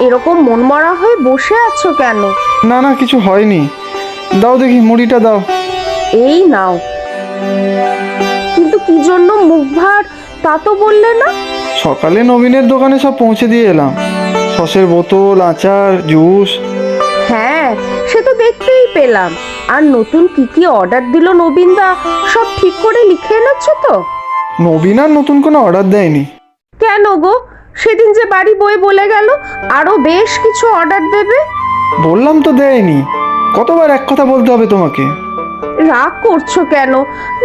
এরকম মনমরা হয়ে বসে আছো কেন? না না, কিছু হয়নি। দাও দেখি, মুড়িটা দাও। এই নাও। কিন্তু কি জন্য মুখ ভার তা তো বললে না? সকালে নবীনের দোকানে সব পৌঁছে দিয়ে এলাম, সসের বোতল, আচার, জুস। হ্যাঁ, সে তো দেখতেই পেলাম। আর নতুন কি কি অর্ডার দিল নবীনদা, সব ঠিক করে লিখে এনেছো তো? নবীন আর নতুন কোনো অর্ডার দেয়নি। কেন গো, সেদিন যে বাড়ি বয়ে বলে গেল আরো বেশ কিছু অর্ডার দেবে। বললাম তো দেয়নি। কতবার এক কথা বলতে হবে তোমাকে? রাগ করছো কেন?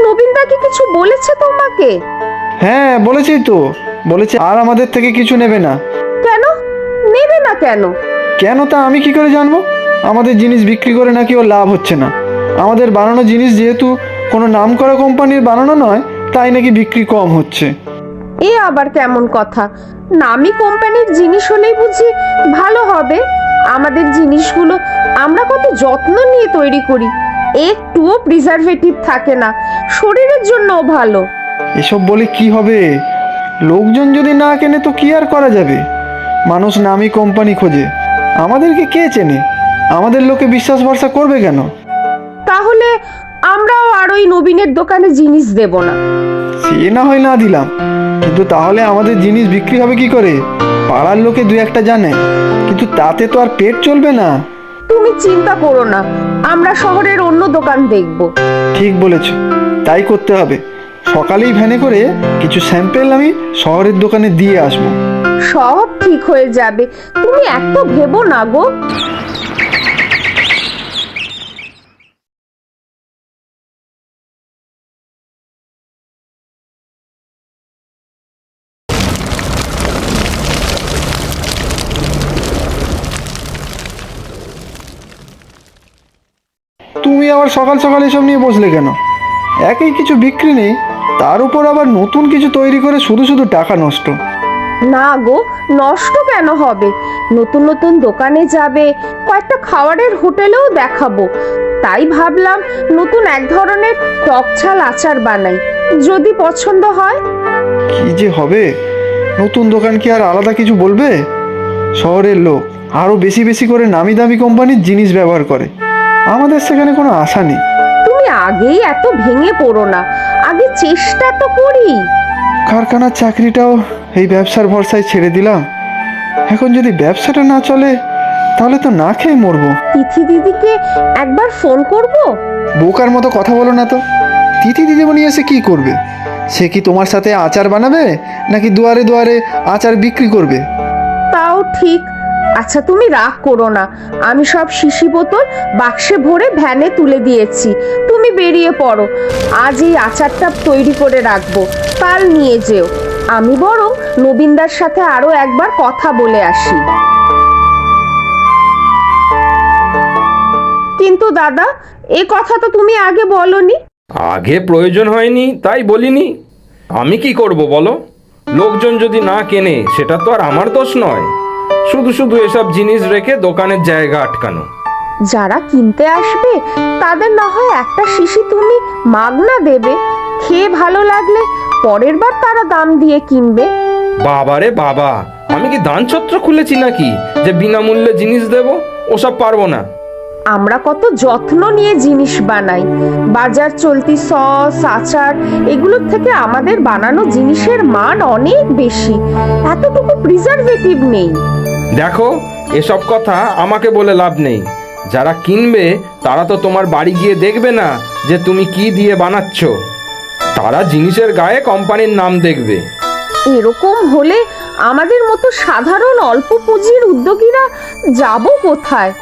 নবীনদা কি কিছু বলেছে তোমাকে? হ্যাঁ বলেছি তো, বলেছে আর আমাদের থেকে কিছু নেবে না। কেন নেবে না? কেন কেন তা আমি কি করে জানবো? আমাদের জিনিস বিক্রি করে নাকি ওর লাভ হচ্ছে না। আমাদের বানানো জিনিস যেহেতু কোনো নামকরা কোম্পানির বানানো নয়, তাই নাকি বিক্রি কম হচ্ছে। এ আবার কেমন কথা? নামি কোম্পানির জিনিস হলেই বুঝি ভালো হবে? আমাদের জিনিসগুলো আমরা কত যত্ন নিয়ে তৈরি করি, একটুও প্রিজারভেটিভ থাকে না, শরীরের জন্যও ভালো। এসব বলে কি হবে? লোকজন যদি না কেনে তো কি আর করা যাবে? মানুষ নামি কোম্পানি খোঁজে, আমাদেরকে কে চেনে? আমাদের লোকে বিশ্বাস ভরসা করবে কেন? তাহলে আমরাও আর ওই নবীনের দোকানে জিনিস দেব না। সে না হয় না দিলাম, কিন্তু তাহলে আমাদের জিনিস বিক্রি হবে কি করে? পাড়ার লোকে দু একটা জানে, কিন্তু তাতে তো আর পেট চলবে না। তুমি চিন্তা করো না, আমরা শহরের অন্য দোকান দেখব। ঠিক বলেছ, তাই করতে হবে। সকালেই ভ্যানে করে কিছু স্যাম্পেল আমি শহরের দোকানে দিয়ে আসবো। সব ঠিক হয়ে যাবে, তুমি এত ভেবো না গো। তুমি আবার সকাল সকাল এসব নিয়ে বসলে কেন? একই কিছু বিক্রি নেই, তার উপর আবার নতুন কিছু তৈরি করে শুধু শুধু টাকা নষ্ট। না গো, নষ্ট কেন হবে? নতুন নতুন দোকানে যাবে, কয়েকটা খাবারের হোটেলেও দেখাবো। তাই ভাবলাম নতুন এক ধরনের টক ঝাল আচার বানাই, যদি পছন্দ হয়। কি যে হবে! নতুন দোকান কি আর আলাদা কিছু বলবে? শহরের লোক আরো বেশি বেশি করে নামি দামি কোম্পানির জিনিস ব্যবহার করে, আমাদের সেখানে কোনো আশা নেই। তুমি আগেই এত ভেঙে পড়ো না, আগে চেষ্টা তো করি। কারখানার চাকরিটাও এই ব্যবসার ভরসায় ছেড়ে দিলাম। এখন যদি ব্যবসাটা না চলে তাহলে তো না খেয়ে মরবো। তিথি দিদিকে একবার ফোন করব। বোকার মতো কথা বলো না তো। তিথি দিদিমণি এসে কি করবে? সে কি তোমার সাথে আচার বানাবে, নাকি দুয়ারে দুয়ারে আচার বিক্রি করবে? তাও ঠিক। আচ্ছা তুমি রাগ করো না, আমি সব শিশি বোতল বাক্সে ভরে ভ্যানে তুলে দিয়েছি, তুমি বেরিয়ে পড়ো। আজ এই আচারটা তৈরি করে রাখবো, কাল নিয়ে যেও। আমি বরং নবীনদার সাথে আরো একবার কথা বলে আসি। কিন্তু দাদা, এ কথা তো তুমি আগে বলনি। আগে প্রয়োজন হয়নি তাই বলিনি। আমি কি করব বলো? লোকজন যদি না কেনে সেটা তো আর আমার দোষ নয়। শুধু শুধু এসব জিনিস রেখে দোকানের জায়গা আটকানো। যারা কিনতে আসবে তাদের না হয় একটা শিশি তুমি মাগনা দেবে, খেয়ে ভালো লাগলে পরের বার তারা দাম দিয়ে কিনবে। বাবারে বাবা, আমি কি দানছত্র খুলেছি নাকি যে বিনামূল্যে জিনিস দেব? ওসব পারবো না। আমরা কত যত্ন নিয়ে জিনিস বানাই, বাজার চলতি সস, আচার, এগুলোর থেকে আমাদের বানানো জিনিসের মান অনেক বেশি, এতটুকু প্রিজারভেটিভ নেই। দেখো, এসব কথা আমাকে বলে লাভ নেই। যারা কিনবে তারা তো তোমার বাড়ি গিয়ে দেখবে না যে তুমি কি দিয়ে বানাচ্ছ। তারা জিনিসের গায়ে কোম্পানির নাম দেখবে। এরকম হলে আমাদের মতো সাধারণ অল্প পুঁজির উদ্যোগীরা যাব কোথায়?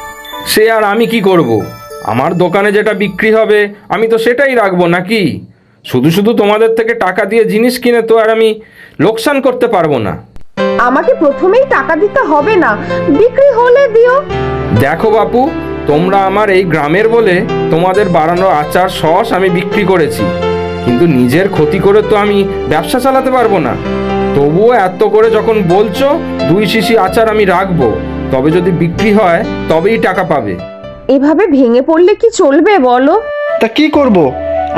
সে আর আমি কি করব? আমার দোকানে যেটা বিক্রি হবে আমি তো সেটাই রাখবো নাকি? শুধু শুধু তোমাদের থেকে টাকা দিয়ে জিনিস কিনে তো আর আমি লোকসান করতে পারবো না। আমাকে প্রথমেই টাকা দিতে হবে না, বিক্রি হলে দিও। দেখো বাপু, তোমরা আমার এই গ্রামের বলে তোমাদের বানানো আচার সস আমি বিক্রি করেছি, কিন্তু নিজের ক্ষতি করে তো আমি ব্যবসা চালাতে পারবো না। তবুও এত করে যখন বলছো, 2 শিশি আচার আমি রাখবো, তবে যদি বিক্রি হয় তবেই টাকা পাবে। এভাবে ভেঙে পড়লে কি চলবে বলো? তা কি করব?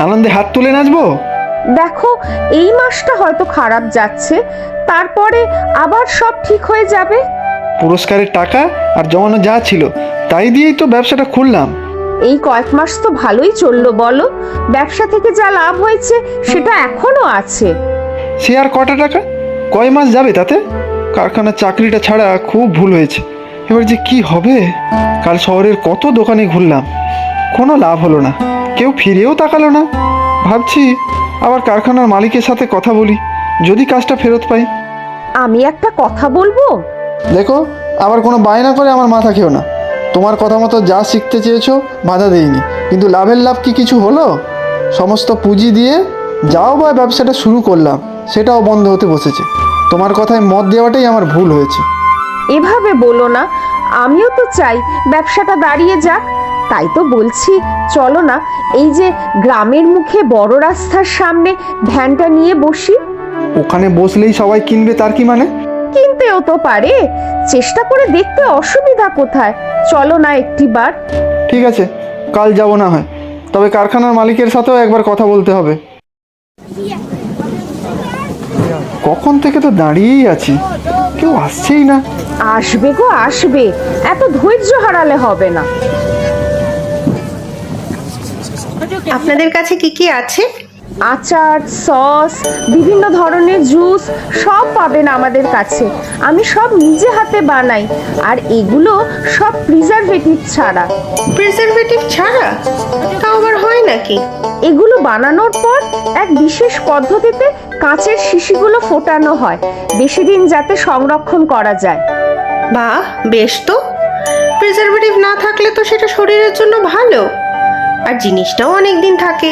আনন্দে হাত তুলে নাচবো? দেখো, এই মাসটা হয়তো খারাপ যাচ্ছে, তারপরে আবার সব ঠিক হয়ে যাবে। পুরস্কারের টাকা আর জমানো যা ছিল তাই দিয়েই তো ব্যবসাটা খুললাম। এই কয়েক মাস তো ভালোই চললো বলো, ব্যবসা থেকে যা লাভ হয়েছে সেটা এখনো আছে। সে আর কটা টাকা, কয় মাস যাবে তাতে? কারখানার চাকরিটা ছাড়া খুব ভুল হয়েছে। এবার যে কি হবে? কাল শহরের কত দোকানে ঘুরলাম, কোনো লাভ হলো না, কেউ ফিরেও তাকালো না। ভাবছি আবার কারখানার মালিকের সাথে কথা বলি, যদি কাজটা ফেরত পাই। আমি একটা কথা বলবো? দেখো, আবার কোনো বায়না করে আমার মাথা খেও না। তোমার কথা মতো যা শিখতে চেয়েছো বাধা দেইনি, কিন্তু লাভের লাভ কি কিছু হলো? সমস্ত পুঁজি দিয়ে যাও বা ব্যবসাটা শুরু করলাম, সেটাও বন্ধ হতে বসেছে। তোমার কথায় মত দেওয়াটাই আমার ভুল হয়েছে। এভাবে বলো না, আমিও তো চাই ব্যবসাটা দাঁড়িয়ে যাক। তাই তো বলছি, চলো না এই যে গ্রামের মুখে বড় রাস্তার সামনে ভ্যানটা নিয়ে বসি। ওখানে বসলেই সবাই কিনবে তার কি মানে? কিনতেও তো পারে, চেষ্টা করে দেখতে অসুবিধা কোথায়? চলো না একটিবার। ঠিক আছে, কাল যাব না হয়, তবে কারখানার মালিকের সাথেও একবার কথা বলতে হবে। কখন থেকে তো দাঁড়িয়েই আছি, কেউ আসছেই না। আসবে গো আসবে, এত ধৈর্য হারালে হবে না। আপনাদের কাছে কি কি আছে? আচার, সস, বিভিন্ন ধরনের জুস সব পাবেন আমাদের কাছে। আমি সব নিজে হাতে বানাই, আর এগুলো সব প্রিজারভেটিভ ছাড়া। প্রিজারভেটিভ ছাড়া? তাও আবার হয় নাকি? এগুলো বানানোর পর এক বিশেষ পদ্ধতিতে কাঁচের শিশিগুলো ফোটানো হয়, বেশি দিন যাতে সংরক্ষণ করা যায়। বাহ, বেশ তো। প্রিজারভেটিভ না থাকলে তো সেটা শরীরের জন্য ভালো, আর জিনিসটাও অনেক দিন থাকে।